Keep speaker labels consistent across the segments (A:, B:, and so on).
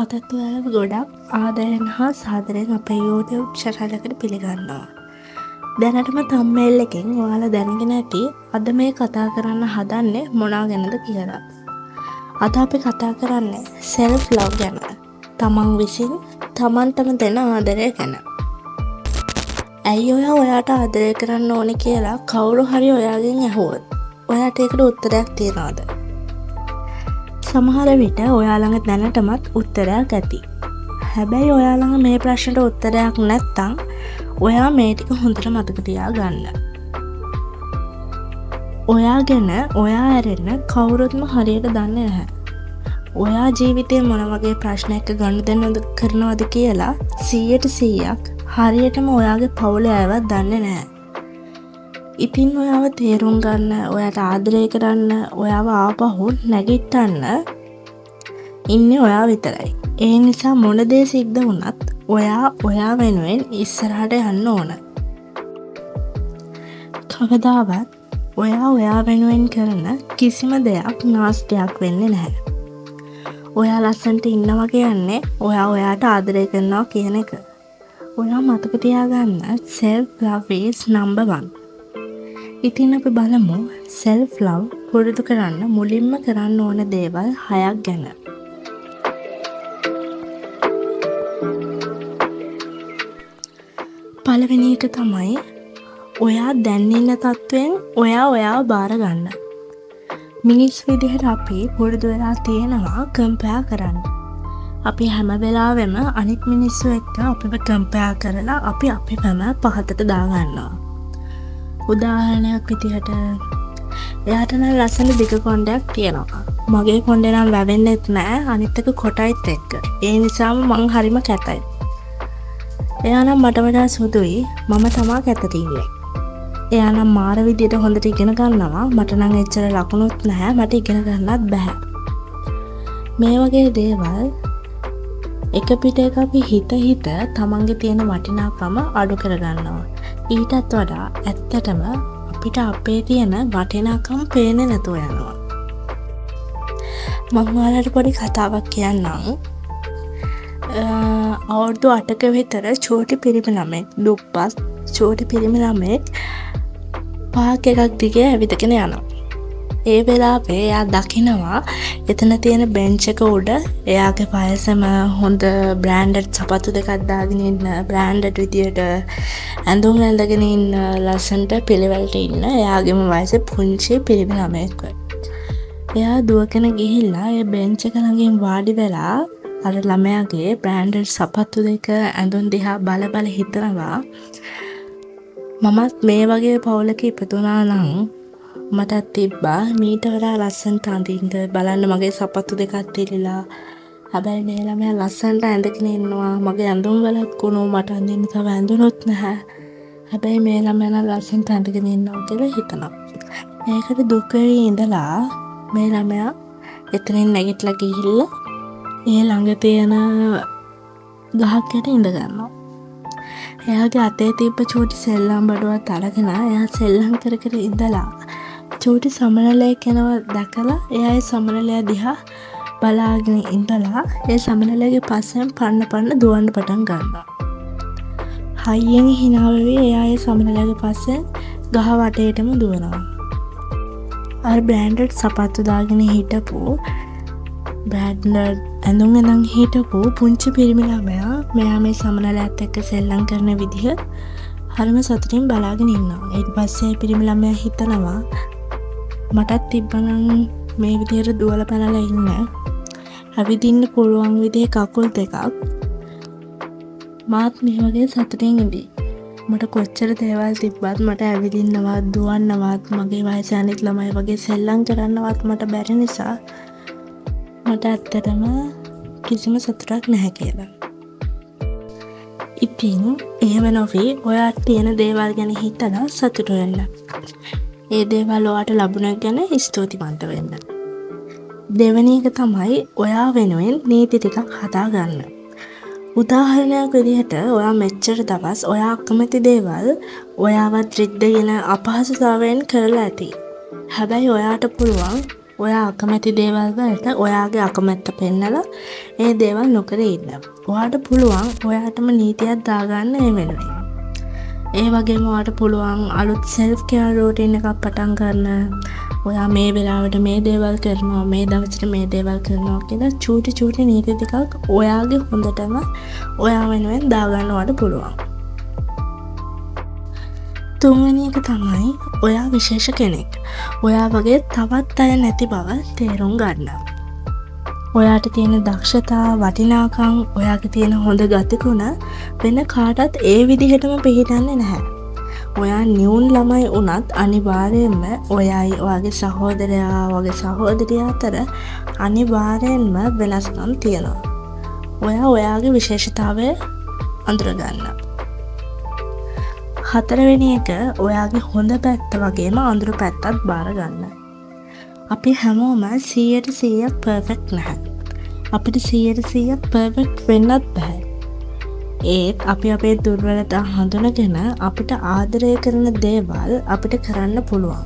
A: අදත් ඔයාලව ගොඩක් ආදරයෙන් හා සාදරයෙන් අපේ YouTube channel එකට පිළිගන්නවා. දැනටම thumbnail එකෙන් ඔයාලා දැනගෙන ඇති අද මේ කතා කරන්න හදන්නේ මොනවා ගැනද කියලා. අද අපි කතා කරන්නේ self love ගැන. තමන් විසින් තමන්ටම දෙන ආදරය ගැන. ඇයි ඔයා ඔයාට ආදරය කරන්න ඕනේ කියලා කවුරු හරි ඔයාගෙන් ඇහුවොත් ඔයාට ඒකට උත්තරයක් තියනවද? සමහර විට ඔයා ළඟ දැනටමත් උත්තරයක් ඇති. හැබැයි ඔයා ළඟ මේ ප්‍රශ්නට උත්තරයක් නැත්තම් ඔයා මේ ටික හොඳට මතක තියාගන්න. ඔයා ගැන ඔයා ඇරෙන්න කවුරුත්ම හරියට දන්නේ නැහැ. ඔයා ජීවිතේ මොන වගේ ප්‍රශ්නයක ගනුදෙනු කරනවද කියලා 100% හරියටම ඔයාගේ පවුලේ අයවත් දන්නේ නැහැ. ඉතින් ඔයාව තේරුම් ගන්න, ඔයාට ආදරය කරන්න, ඔයාව ආපහු නැගිට්ටන්න ඉන්නේ ඔයා විතරයි. ඒ නිසා මොන දේ සිද්ධ වුණත් ඔයා වෙනුවෙන් ඉස්සරහට යන්න ඕන. කවදාවත් ඔයා වෙනුවෙන් කරන කිසිම දෙයක් නාස්තියක් වෙන්නේ නැහැ. ඔයා ලස්සනට ඉන්නවා කියන්නේ ඔයාට ආදරය කරනවා කියන එක. ඔයා මතක තියාගන්න self love is number 1. ඉතින් අපි බලමු self love පුරුදු කරන්න මුලින්ම කරන්න ඕන දේවල් 6ක් ගැන. පළවෙනි එක තමයි ඔයා දැන් ඉන්න තත්ත්වයෙන් ඔයාව බාර ගන්න. මිනිස් විදිහට අපි පුරුදු වෙලා තියෙනවා කම්පෙයාර් කරන්න. අපි හැම වෙලාවෙම අනිත් මිනිස්සු එක්ක අපිව කම්පෙයාර් කරලා අපිවම පහතට දාගන්නවා. උදාහරණයක් විදිහට එයාට නම් ලස්සන දිග කොණ්ඩයක් තියෙනවා. මගේ කොණ්ඩේ නම් වැවෙන්නෙත් නෑ අනිත් එක කොටයිත් එක්ක. ඒ නිසාම මං හරිම කැතයි. එයා නම් මට වඩා සුදුයි. මම තමා කැතට ඉන්නේ. එයා නම් මාර විදියට හොඳට ඉගෙන ගන්නවා. මට නම් එච්චර ලකුණුත් නැහැ. මට ඉගෙන ගන්නත් බෑ. මේ වගේ දේවල් එක පිටේක අපි හිත තමන්ගේ තියෙන වටිනාකම අඩු කරගන්නවා. ඊටත් වඩා ඇත්තටම අපිට අපේ තියෙන වටිනාකම් පේන්නේ නැතුව යනවා. මම ඔයාලට පොඩි කතාවක් කියන්නම්. අවුරුදු 8ක විතර චූටි පිරිමි ළමෙක්, දුප්පත් චූටි පිරිමි ළමෙක් පාක් එකක් දිගේ ඇවිදගෙන යනවා. ඒ වෙලාවේ එයා දකිනවා එතන තියෙන බෙන්ච් එක උඩ එයාගේ වයසම හොඳ බ්‍රෑන්ඩඩ් සපත්තු දෙකක් දාගෙන ඉන්න, බ්‍රෑන්ඩඩ් විදියට ඇඳුම් ඇඳගෙන ඉන්න, ලස්සනට පිළිවෙලට ඉන්න එයාගේම වයසේ පුංචි පිරිමි ළමයෙක්. එයා දුවගෙන ගිහිල්ලා ඒ බෙන්ච් එක ළඟින් වාඩි වෙලා අර ළමයාගේ බ්‍රෑන්ඩඩ් සපත්තු දෙක ඇඳුම් දිහා බල හිතනවා මමත් මේ වගේ පවුලක ඉපදුනා නම් මටත් තිබ්බා මීට වඩා ලස්සනට අඳින්න. බලන්න මගේ සපත්තු දෙකක් තිරිලා. හැබැයි මේ ළමයා ලස්සනට ඇඳගෙන ඉන්නවා. මගේ ඇඳුම් වලත් කුණු, මට අඳින්න තව ඇඳුනොත් නැහැ. හැබැයි මේ ළමයා නම් ලස්සනට ඇඳගෙන ඉන්නවා කියලා හිතනවා. ඒකට දුක් වෙවි ඉඳලා මේ ළමයා එතනින් නැගිටලා ගිහිල්ලා ඒ ළඟ තියෙන ගහක් යට ඉඳ ගන්නවා. එයාගේ අතේ තිබ්බ චූටි සෙල්ලම් බඩුවත් අරගෙන එයා සෙල්ලම් කර ඉඳලා චූටි සමනලයක් එනවා දැකලා එයා ඒ සමනලයා දිහා බලාගෙන ඉඳලා ඒ සමනලයාගේ පස්සෙන් පන්න දුවන්න පටන් ගන්නවා. හයියෙන් hina වෙවි එයා ඒ සමනලයාගේ පස්සෙන් ගහ වටේටම දුවනවා. අර බ්‍රෑන්ඩඩ් සපත්තු දාගෙන හිටපු බ්‍රෑන්ඩඩ් ඇඳුම් හිටපු පුංචි පිරිමි ළමයා මෙයා මේ සමනලයාත් එක්ක සෙල්ලම් කරන විදිහ හරිම සතුටින් බලාගෙන ඉන්නවා. ඊට පස්සේ පිරිමි ළමයා හිතනවා මටත් තිබ්බනම් මේ විදිහට දුවලා පැනලා ඉන්න, ඇවිදින්න පුළුවන් විදිහේ කකුල් දෙකක් මාත් මේ වගේ සතුටින් ඉඳී. මට කොච්චර දේවල් තිබ්බත් මට ඇවිදින්නවත් දුවන්නවත් මගේ වයසේ අනිත් ළමයි වගේ සෙල්ලම් කරන්නවත් මට බැරි නිසා මට ඇත්තටම කිසිම සතුටක් නැහැ කියලා. ඉතින් එහෙම නොවී ඔයාට තියෙන දේවල් ගැන හිතලා සතුට වෙන්න. ඒ දේවල් ඔයාට ලැබුණ ගැන ස්තුතිවන්ත වෙන්න. දෙවෙනි එක තමයි ඔයා වෙනුවෙන් නීති ටිකක් හදාගන්න. උදාහරණයක් විදිහට ඔයා මෙච්චර දවස් ඔයා අකමැති දේවල් ඔයාවත් රිද්දගෙන අපහසුතාවයෙන් කරලා ඇති. හැබැයි ඔයාට පුළුවන් ඔයා අකමැති දේවල් වලට ඔයාගේ අකමැත්ත පෙන්නලා ඒ දේවල් නොකර ඉන්න. ඔයාට පුළුවන් ඔයාටම නීතියක් දාගන්න ඒ වෙනුවෙන්. ඒ වගේම ඔයාට පුළුවන් අලුත් self care routine එකක් පටන් ගන්න. ඔයා මේ වෙලාවට මේ දේවල් කරනවා, මේ දවසට මේ දේවල් කරනවා කියලා චූටි නීති ටිකක් ඔයාගේ හොඳටම ඔයා වෙනුවෙන් දාගන්න ඔයාට පුළුවන්. තුන්වෙනි එක තමයි ඔයා විශේෂ කෙනෙක්. ඔයා වගේ තවත් අය නැති බව තේරුම් ගන්න. ඔයාට තියෙන දක්ෂතා, වටිනාකම්, ඔයාගේ තියෙන හොඳ ගතිගුණ වෙන කාටත් ඒ විදිහටම පිළිගන්නේ නැහැ. ඔයා නියුන් ළමයි වුණත් අනිවාර්යයෙන්ම ඔයයි ඔයාගේ සහෝදරයා වගේ සහෝදරිය අතර අනිවාර්යයෙන්ම වෙනස්කම් තියෙනවා. ඔයා ඔයාගේ විශේෂතාවය අඳුරගන්න. හතරවෙනි එක ඔයාගේ හොඳ පැත්ත වගේම අඳුරු පැත්තත් බාර ගන්න. අපි හැමෝම 100% පර්ෆෙක්ට් නැහැ. අපිට 100% පර්ෆෙක්ට් වෙන්නත් බෑ. ඒත් අපි අපේ දුර්වලතා හඳුනගෙන අපිට ආදරය කරන දේවල් අපිට කරන්න පුළුවන්.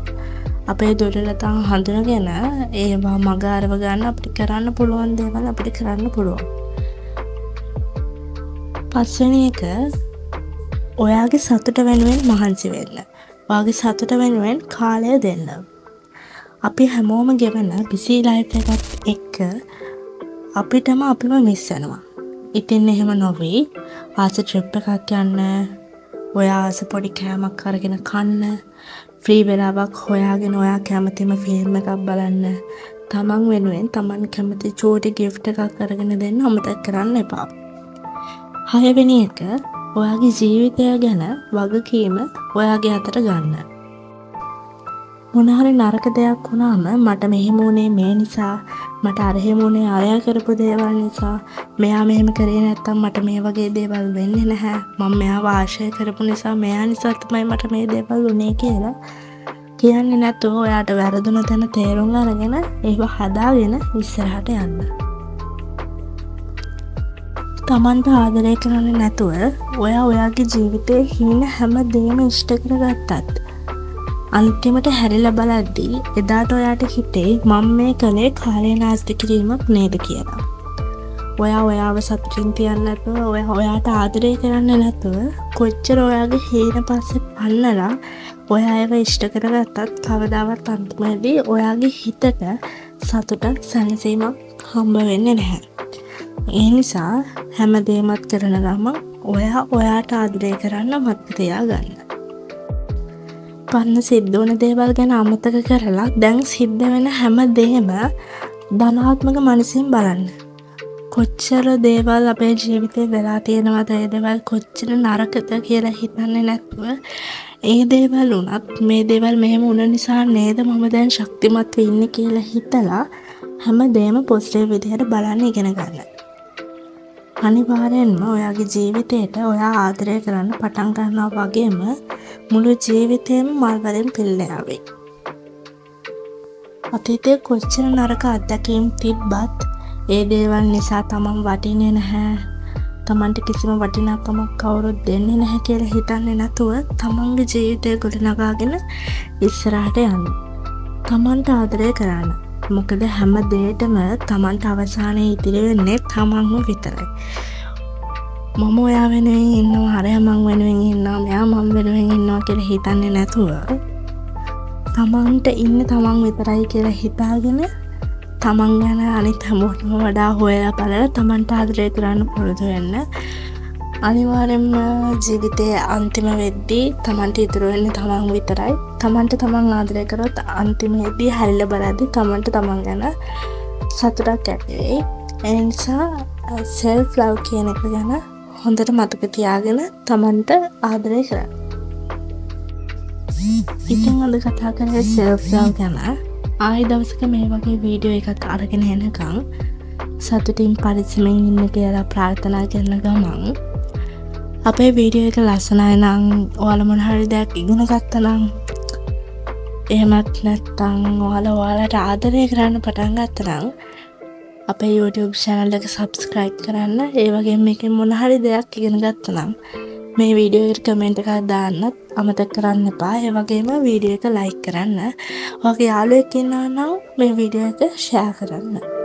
A: අපේ දුර්වලතා හඳුනගෙන ඒවා මග අරව ගන්න අපිට කරන්න පුළුවන් දේවල් අපිට කරන්න පුළුවන්. පස්වෙනි එක ඔයාගේ සතුට වෙනුවෙන් මහන්සි වෙන්න. ඔයාගේ සතුට වෙනුවෙන් කාලය දෙන්න. අපි හැමෝම ගෙවන බිසි ලයිෆ් එකත් එක්ක අපිටම අපිම මිස් වෙනවා. ඉතින් එහෙම නොවී ආස ට්‍රිප් එකක් යන්න, ඔයා ආස පොඩි කෑමක් අරගෙන කන්න, ෆ්‍රී වෙලාවක් හොයාගෙන ඔයා කැමතිම ෆිල්ම් එකක් බලන්න, තමන් වෙනුවෙන් තමන් කැමති චූටි ගිෆ්ට් එකක් අරගෙන දෙන්න අමතක කරන්න එපා. 6 වෙනි එක ඔයාගේ ජීවිතය ගැන වගකීම ඔයාගේ අතට ගන්න. මොනහරි නරක දෙයක් වුණාම මට මෙහෙම වුණේ මේ නිසා, මට අරහෙම වුණේ අරයා කරපු දේවල් නිසා, මෙයා මෙහෙම කරේ නැත්තම් මට මේ වගේ දේවල් වෙන්නේ නැහැ, මම මෙයාව ආශ්‍රය කරපු නිසා මෙයා නිසා තමයි මට මේ දේවල් වුණේ කියලා කියන්නේ නැතුව ඔයාට වැරදුන තැන තේරුම් අරගෙන ඒව හදාගෙන ඉස්සරහට යන්න. තමන්ට ආදරය කරන්නේ නැතුව ඔයා ඔයාගේ ජීවිතේ හින හැම දෙයක්ම ඉෂ්ට කරගත්තත් අන්තිමට හැරිලා බලද්දී එදාට ඔයාට හිතේ මම මේ කලේ කාලය නාස්ති කිරීමක් නේද කියලා. ඔයා ඔයාව සතුටින් තියන්න නැතුව, ඔයාට ආදරය කරන්න නැතුව කොච්චර ඔයාගේ හීන පස්සේ පන්නලා ඔයා ඒව ඉෂ්ට කරගත්තත් කවදාවත් අන්තිමේදී ඔයාගේ හිතට සතුටක් සැනසීමක් හම්බ වෙන්නේ නැහැ. ඒ නිසා හැම දෙයක්මත් කරන ගමන් ඔයා ඔයාට ආදරය කරන්න මතක තියාගන්න. පන්න සිද්ධ වුණ දේවල් ගැන අමතක කරලා දැන් සිද්ධ වෙන හැම දෙයක්ම ධනාත්මක මනසින් බලන්න. කොච්චර දේවල් අපේ ජීවිතේ වෙලා තියෙනවද, ඒ දේවල් කොච්චර නරකද කියලා හිතන්නේ නැතුව ඒ දේවල් උනත් මේ දේවල් මෙහෙම වුණ නිසා නේද මම දැන් ශක්තිමත් වෙන්නේ කියලා හිතලා හැම දෙයක්ම පොසිටිව් විදිහට බලන්න ඉගෙන ගන්න. අනිවාර්යෙන්ම ඔයාගේ ජීවිතේට ඔයා ආදරය කරන්න පටන් ගන්නවා වගේම මුළු ජීවිතේම මල් වලින් පිල්ලා යවි. අතීතයේ කොච්චර නරක අත්දැකීම් තිබ්බත් ඒ දේවල් නිසා තමන් වටින්නේ නැහැ, තමන්ට කිසිම වටිනාකමක් කවුරුත් දෙන්නේ නැහැ කියලා හිතන්නේ නැතුව තමන්ගේ ජීවිතය ගොඩනගාගෙන ඉස්සරහට යන්න. තමන්ට ආදරය කරන්න. මොකද හැම දෙයකම තමන්ට අවසානයේ ඉතිරි වෙන්නේ තමන්ම විතරයි. මම ඔයා වෙනුවෙන් ඉන්නවා, අරයා මං වෙනුවෙන් ඉන්නවා, මෙයා මං වෙනුවෙන් ඉන්නවා කියලා හිතන්නේ නැතුව තමන්ට ඉන්න තමන් විතරයි කියලා හිතාගෙන තමන් ගැන අනිත් හැමෝටම වඩා හොයලා බලලා තමන්ට ආදරය කරන්න පුරුදු වෙන්න. අනිවාර්යෙන්ම ජීවිතයේ අන්තිම වෙද්දී තමන්ට ඉතුරු වෙන්නේ තමන් විතරයි. තමන්ට තමන් ආදරය කරොත් අන්තිමේදී හැරිලා බලද්දී තමන්ට තමන් ගැන සතුටක් ඇති වෙයි. ඒ නිසා self love කියන එක ගැන හොඳට මතක තියාගෙන තමන්ට ආදරය කරන්න. ඉතින් අද කතා කරන්නේ self love ගැන. ආයි දවසක මේ වගේ වීඩියෝ එකක් අරගෙන එනකම් සතුටින් පරිස්සමෙන් ඉන්න කියලා ප්‍රාර්ථනා කරන ගමන් අපේ වීඩියෝ එක ලස්සනයි නම් ඔයාලා මොන හරි දෙයක් ඉගෙන ගත්තා නම් එහෙමත් නැත්නම් ඔයාලට ආදරය කරන්න පටන් ගත්තා නම් අපේ YouTube channel එක subscribe කරන්න. ඒ වගේම මේකෙන් මොන හරි දෙයක් ඉගෙන ගත්තා නම් මේ වීඩියෝ එකට කමෙන්ට් එකක් දාන්නත් අමතක කරන්න එපා. ඒ වගේම වීඩියෝ එක ලයික් කරන්න. ඔයාගේ යාළුවෙක් ඉන්නවා නම් මේ වීඩියෝ එක ෂෙයා කරන්න.